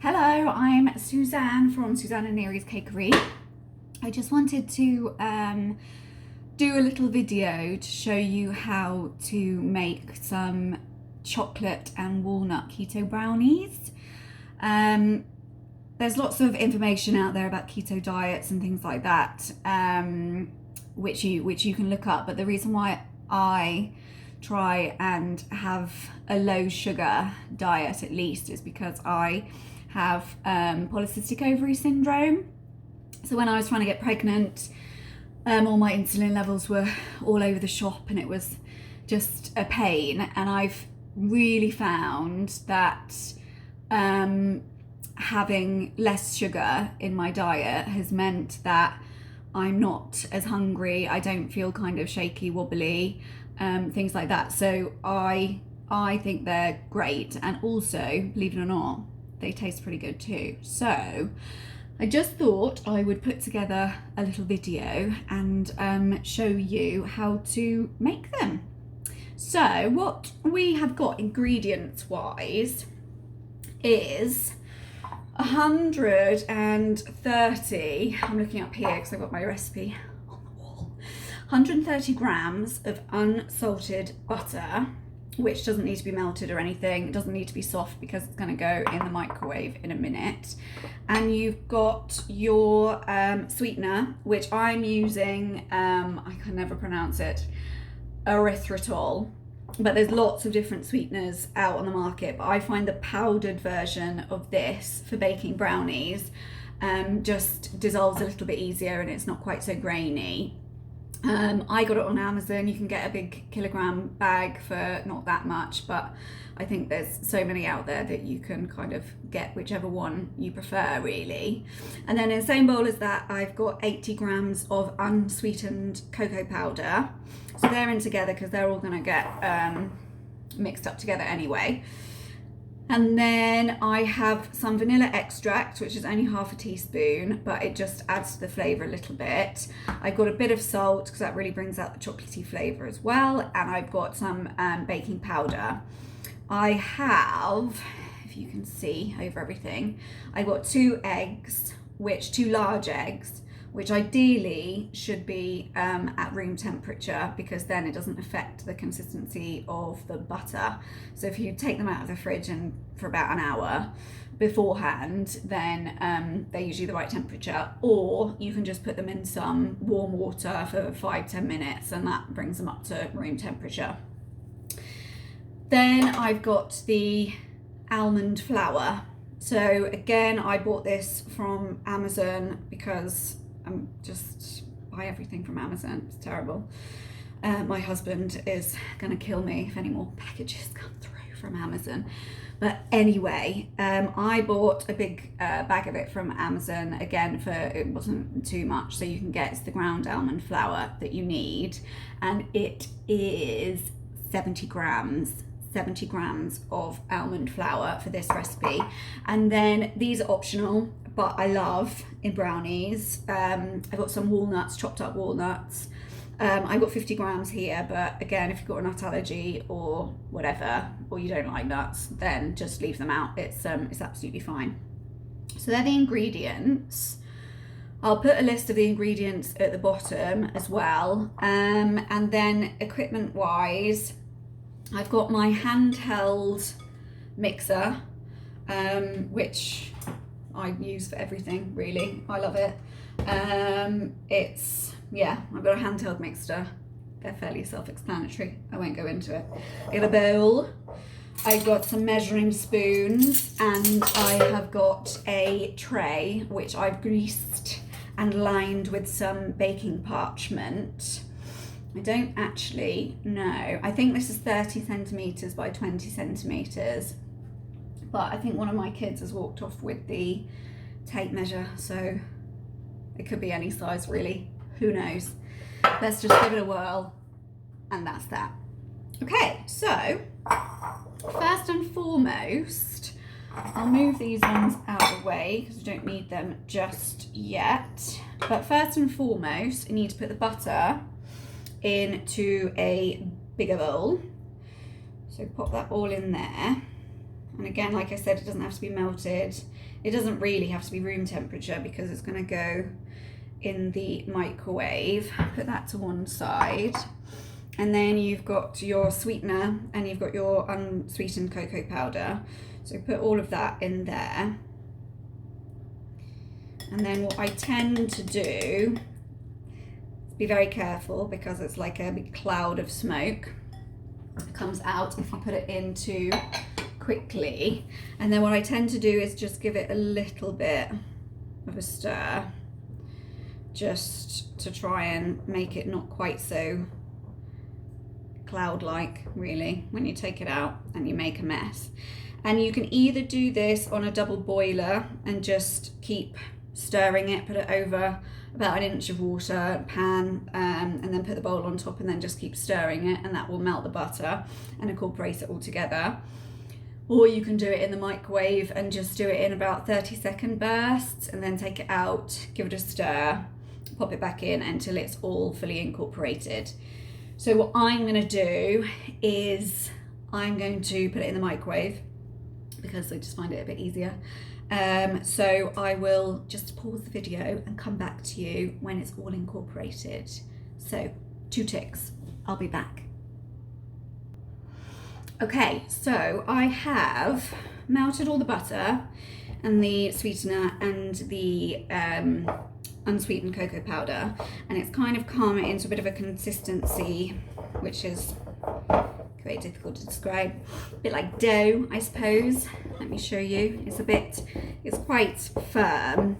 Hello, I'm Suzanne from Suzanne and Neary's Cakery. I just wanted to do a little video to show you how to make some chocolate and walnut keto brownies. There's lots of information out there about keto diets and things like that, which you can look up, but the reason why I try and have a low sugar diet at least is because I have polycystic ovary syndrome. So when I was trying to get pregnant, all my insulin levels were all over the shop and it was just a pain. And I've really found that having less sugar in my diet has meant that I'm not as hungry, I don't feel kind of shaky, wobbly, things like that. So I think they're great, and also, believe it or not, they taste pretty good too. So I just thought I would put together a little video and show you how to make them. So what we have got ingredients wise is 130, I'm looking up here because I've got my recipe on the wall, 130 grams of unsalted butter, which doesn't need to be melted or anything. It doesn't need to be soft because it's going to go in the microwave in a minute. And you've got your sweetener, which I'm using, I can never pronounce it, Erythritol. But there's lots of different sweeteners out on the market, but I find the powdered version of this for baking brownies just dissolves a little bit easier and it's not quite so grainy. I got it on Amazon. You can get a big kilogram bag for not that much, but I think there's so many out there that you can kind of get whichever one you prefer, really. And then in the same bowl as that, I've got 80 grams of unsweetened cocoa powder. So they're in together because they're all going to get mixed up together anyway. And then I have some vanilla extract, which is only half a teaspoon, but it just adds to the flavour a little bit. I've got a bit of salt because that really brings out the chocolatey flavour as well. And I've got some baking powder. I have, if you can see over everything, I've got 2 eggs, two large eggs, which ideally should be at room temperature because then it doesn't affect the consistency of the butter. So if you take them out of the fridge and for about an hour beforehand, then they're usually the right temperature, or you can just put them in some warm water for 5-10 minutes and that brings them up to room temperature. Then I've got the almond flour. So again, I bought this from Amazon because I'm just buy everything from Amazon. It's terrible. My husband is gonna kill me if any more packages come through from Amazon. But anyway, I bought a big bag of it from Amazon, again, it wasn't too much, so you can get, it's the ground almond flour that you need, and it is 70 grams of almond flour for this recipe. And then these are optional, but I love in brownies. I've got some walnuts, chopped up walnuts. I've got 50 grams here, but again, if you've got a nut allergy or whatever, or you don't like nuts, then just leave them out. It's absolutely fine. So they're the ingredients. I'll put a list of the ingredients at the bottom as well. And then equipment wise, I've got my handheld mixer, which I use for everything, really. I love it. I've got a handheld mixer. They're fairly self-explanatory. I won't go into it. I got a bowl. I've got some measuring spoons, and I have got a tray which I've greased and lined with some baking parchment. I don't actually know. I think this is 30 centimetres by 20 centimetres. But I think one of my kids has walked off with the tape measure, so it could be any size really. Who knows? Let's just give it a whirl, and that's that. Okay, so first and foremost, I'll move these ones out of the way because we don't need them just yet. But first and foremost, I need to put the butter into a bigger bowl. So pop that all in there. And again, like I said, it doesn't have to be melted. It doesn't really have to be room temperature because it's going to go in the microwave. Put that to one side. And then you've got your sweetener and you've got your unsweetened cocoa powder. So put all of that in there. And then what I tend to do, be very careful because it's like a big cloud of smoke. It comes out if you put it in too quickly. And then what I tend to do is just give it a little bit of a stir, just to try and make it not quite so cloud-like, really, when you take it out and you make a mess. And you can either do this on a double boiler and just keep stirring it, put it over about 1 inch of water, pan, and then put the bowl on top and then just keep stirring it, and that will melt the butter and incorporate it all together. Or you can do it in the microwave and just do it in about 30-second bursts and then take it out, give it a stir, pop it back in until it's all fully incorporated. So what I'm going to do is I'm going to put it in the microwave because I just find it a bit easier. So I will just pause the video and come back to you when it's all incorporated. So 2 ticks, I'll be back. Okay, so I have melted all the butter and the sweetener and the unsweetened cocoa powder, and it's kind of come into a bit of a consistency which is very difficult to describe, a bit like dough, I suppose. Let me show you. It's quite firm,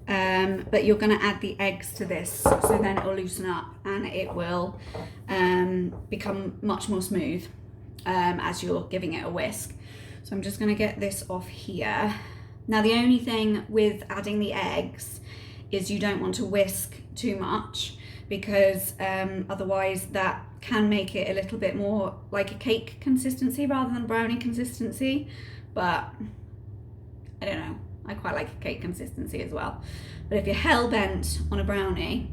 but you're going to add the eggs to this, so then it will loosen up and it will become much more smooth as you're giving it a whisk. So I'm just going to get this off here. Now the only thing with adding the eggs is you don't want to whisk too much, because otherwise that can make it a little bit more like a cake consistency rather than a brownie consistency. But I don't know, I quite like a cake consistency as well. But if you're hell-bent on a brownie,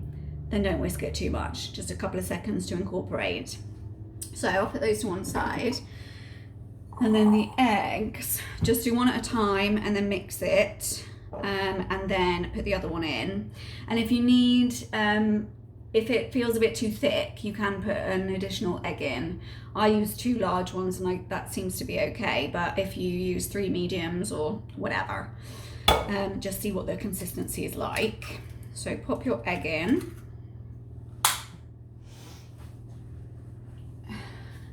then don't whisk it too much, just a couple of seconds to incorporate. So I'll put those to one side. And then the eggs, just do one at a time and then mix it, and then put the other one in. And if you need, if it feels a bit too thick, you can put an additional egg in. I use 2 large ones and that seems to be okay, but if you use 3 mediums or whatever, just see what the consistency is like. So pop your egg in.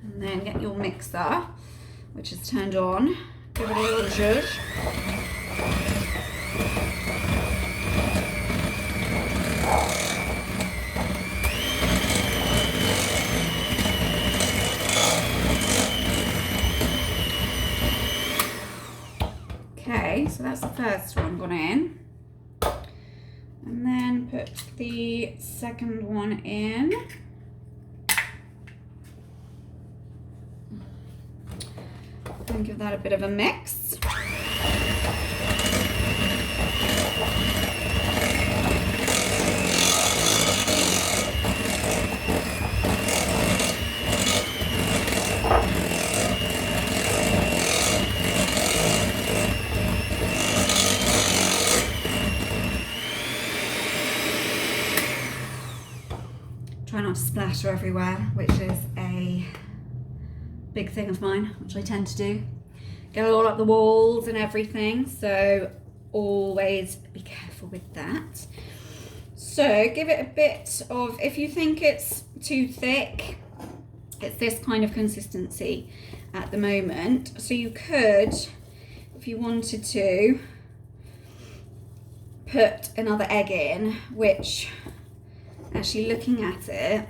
And then get your mixer, which is turned on. Give it a little zhuzh. Okay, so that's the first one gone in. And then put the second one in. And give that a bit of a mix. Try not to splatter everywhere, which is a big thing of mine, which I tend to do. Get it all up the walls and everything, so always be careful with that. So give it a bit of, if you think it's too thick, it's this kind of consistency at the moment. So you could, if you wanted to, put another egg in, which, actually looking at it,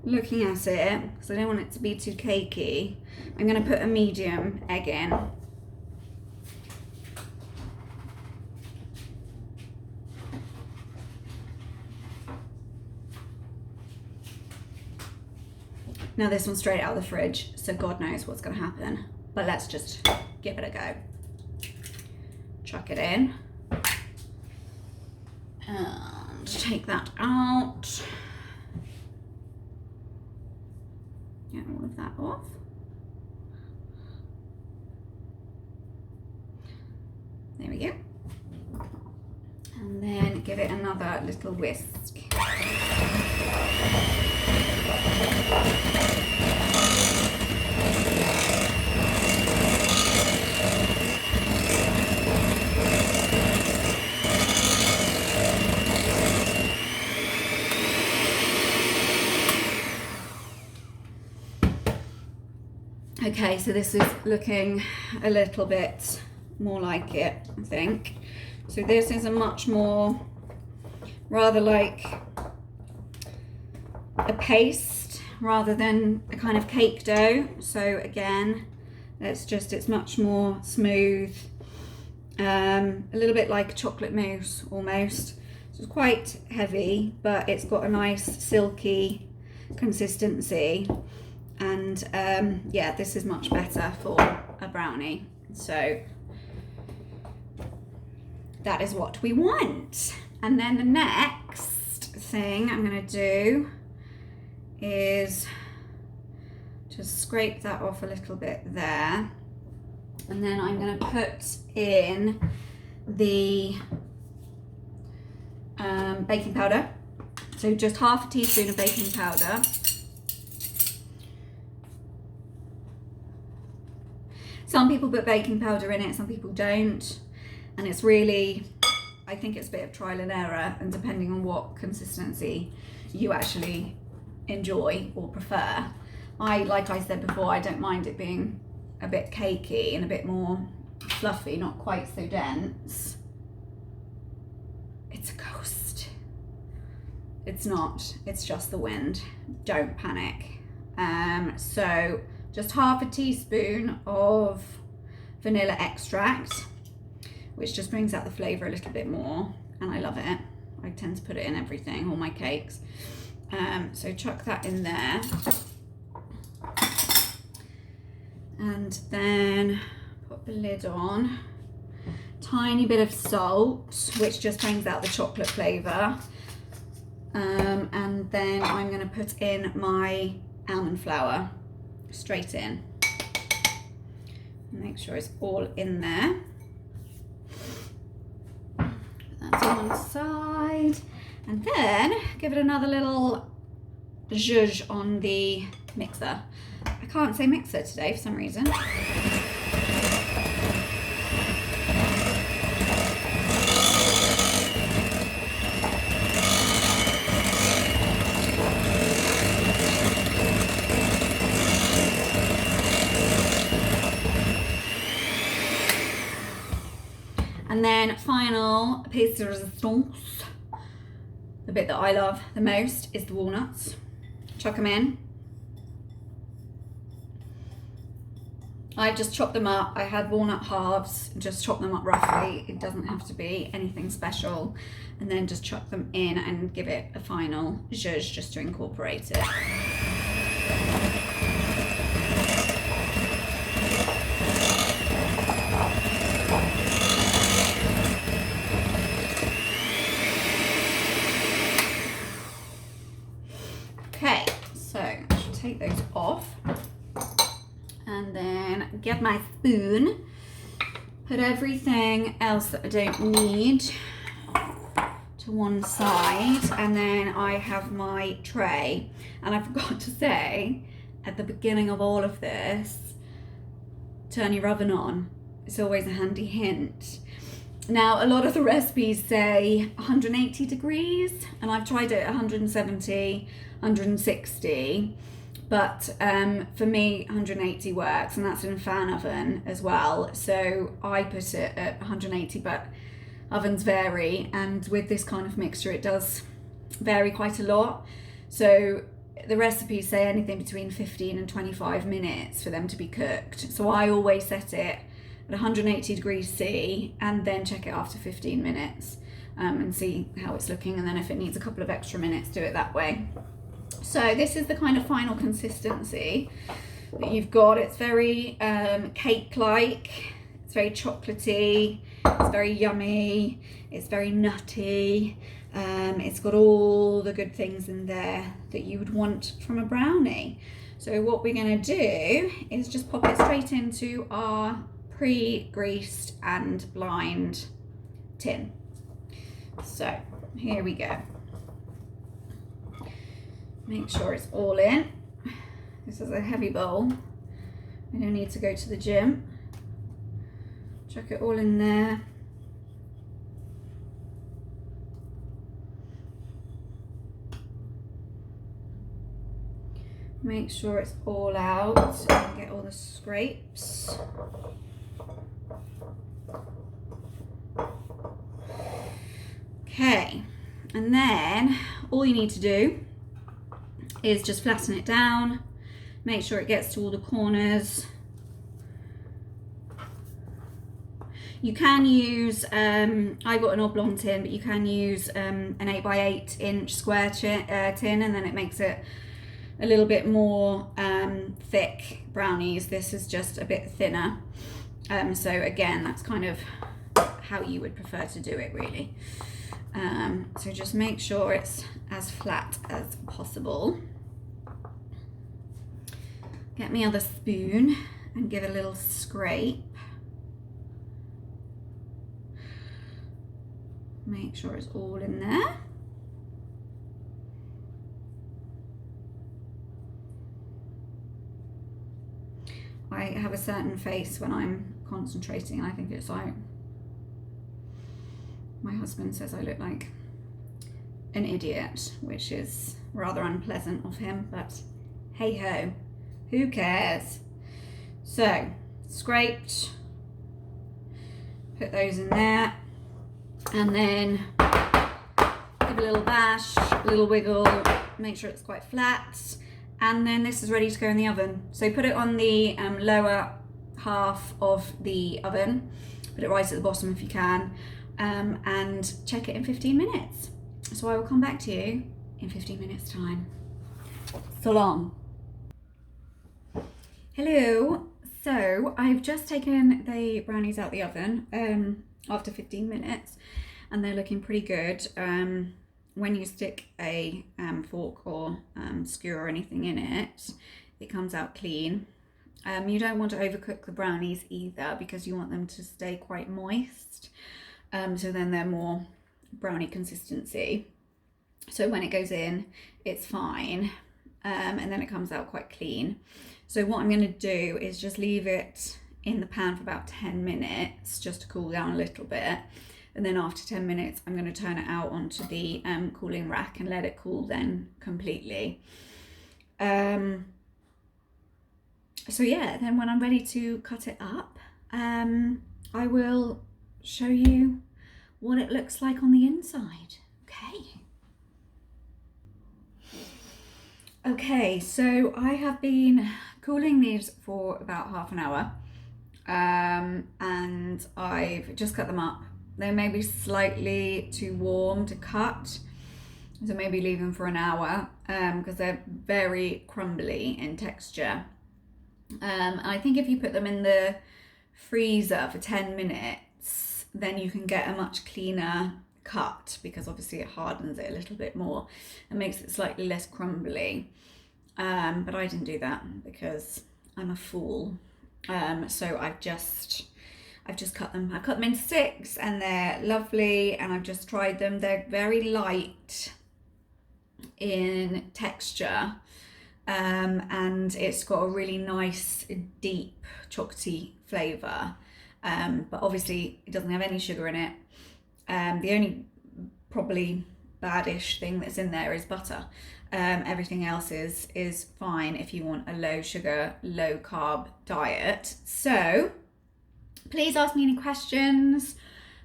because I don't want it to be too cakey, I'm going to put a medium egg in. Now this one's straight out of the fridge, so God knows what's going to happen, but let's just give it a go. Chuck it in and take that out. Get all of that off. There we go. And then give it another little whisk. Okay, so this is looking a little bit more like it, I think. So this is a much more, rather like a paste rather than a kind of cake dough. So again, it's much more smooth, a little bit like chocolate mousse almost. So it's quite heavy, but it's got a nice silky consistency. And yeah, this is much better for a brownie. So that is what we want. And then the next thing I'm going to do is just scrape that off a little bit there. And then I'm going to put in the baking powder. So just half a teaspoon of baking powder. Some people put baking powder in it, some people don't. And it's really, I think it's a bit of trial and error, and depending on what consistency you actually enjoy or prefer. Like I said before, I don't mind it being a bit cakey and a bit more fluffy, not quite so dense. It's a ghost. It's not, it's just the wind. Don't panic. So just half a teaspoon of vanilla extract, which just brings out the flavour a little bit more, and I love it. I tend to put it in everything, all my cakes. So chuck that in there. And then put the lid on. Tiny bit of salt, which just brings out the chocolate flavour. And then I'm going to put in my almond flour straight in. Make sure it's all in there. That's on one side. And then give it another little zhuzh on the mixer. I can't say mixer today for some reason. And then final piece de resistance, the bit that I love the most is the walnuts. Chuck them in. I've just chopped them up. I had walnut halves, just chop them up roughly. It doesn't have to be anything special. And then just chuck them in and give it a final zhuzh just to incorporate it. Okay, so I should take those off. And then get my spoon, put everything else that I don't need to one side, and then I have my tray. And I forgot to say at the beginning of all of this, turn your oven on. It's always a handy hint. Now, a lot of the recipes say 180 degrees, and I've tried it at 170, 160. But for me, 180 works, and that's in a fan oven as well. So I put it at 180, but ovens vary. And with this kind of mixture, it does vary quite a lot. So the recipes say anything between 15 and 25 minutes for them to be cooked. So I always set it at 180 degrees C and then check it after 15 minutes and see how it's looking. And then if it needs a couple of extra minutes, do it that way. So this is the kind of final consistency that you've got. It's very cake-like, it's very chocolatey, it's very yummy, it's very nutty. It's got all the good things in there that you would want from a brownie. So what we're going to do is just pop it straight into our pre-greased and blind tin. So here we go. Make sure it's all in. This is a heavy bowl. I don't need to go to the gym. Chuck it all in there. Make sure it's all out and get all the scrapes. Okay, and then all you need to do is just flatten it down, make sure it gets to all the corners. You can use, I got an oblong tin, but you can use an 8x8 inch square tin, and then it makes it a little bit more thick brownies. This is just a bit thinner. So again, that's kind of how you would prefer to do it, really. So just make sure it's as flat as possible. Get me other spoon and give it a little scrape. Make sure it's all in there. I have a certain face when I'm concentrating. I think it's like, my husband says I look like an idiot, which is rather unpleasant of him, but hey ho, who cares? So, scraped, put those in there, and then give a little bash, a little wiggle, make sure it's quite flat, and then this is ready to go in the oven. So put it on the lower half of the oven, put it right at the bottom if you can, and check it in 15 minutes. So I will come back to you in 15 minutes time. So long. Hello. So I've just taken the brownies out the oven after 15 minutes, and they're looking pretty good. When you stick a fork or skewer or anything in it, it comes out clean. You don't want to overcook the brownies either, because you want them to stay quite moist. So then they're more brownie consistency. So when it goes in, it's fine. And then it comes out quite clean. So what I'm going to do is just leave it in the pan for about 10 minutes, just to cool down a little bit. And then after 10 minutes, I'm going to turn it out onto the cooling rack and let it cool then completely. So yeah, then when I'm ready to cut it up, I will show you what it looks like on the inside. Okay, so I have been cooling these for about half an hour, and I've just cut them up. They may be slightly too warm to cut, so maybe leave them for an hour, because they're very crumbly in texture. I think if you put them in the freezer for 10 minutes, then you can get a much cleaner cut, because obviously it hardens it a little bit more and makes it slightly less crumbly. But I didn't do that because I'm a fool. So I've just cut them. I've cut them into 6 and they're lovely, and I've just tried them. They're very light in texture, and it's got a really nice deep chocolatey flavour, but obviously it doesn't have any sugar in it. The only probably baddish thing that's in there is butter. Everything else is fine if you want a low sugar, low carb diet. So please ask me any questions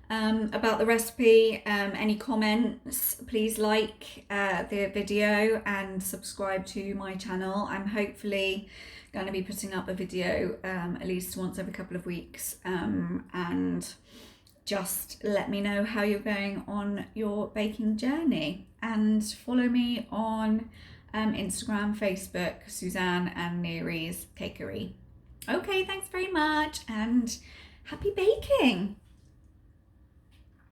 about the recipe, any comments. Please like the video and subscribe to my channel. I'm hopefully going to be putting up a video at least once every couple of weeks, and just let me know how you're going on your baking journey, and follow me on Instagram, Facebook, Suzanne and Neary's Cakery. Okay, thanks very much and happy baking.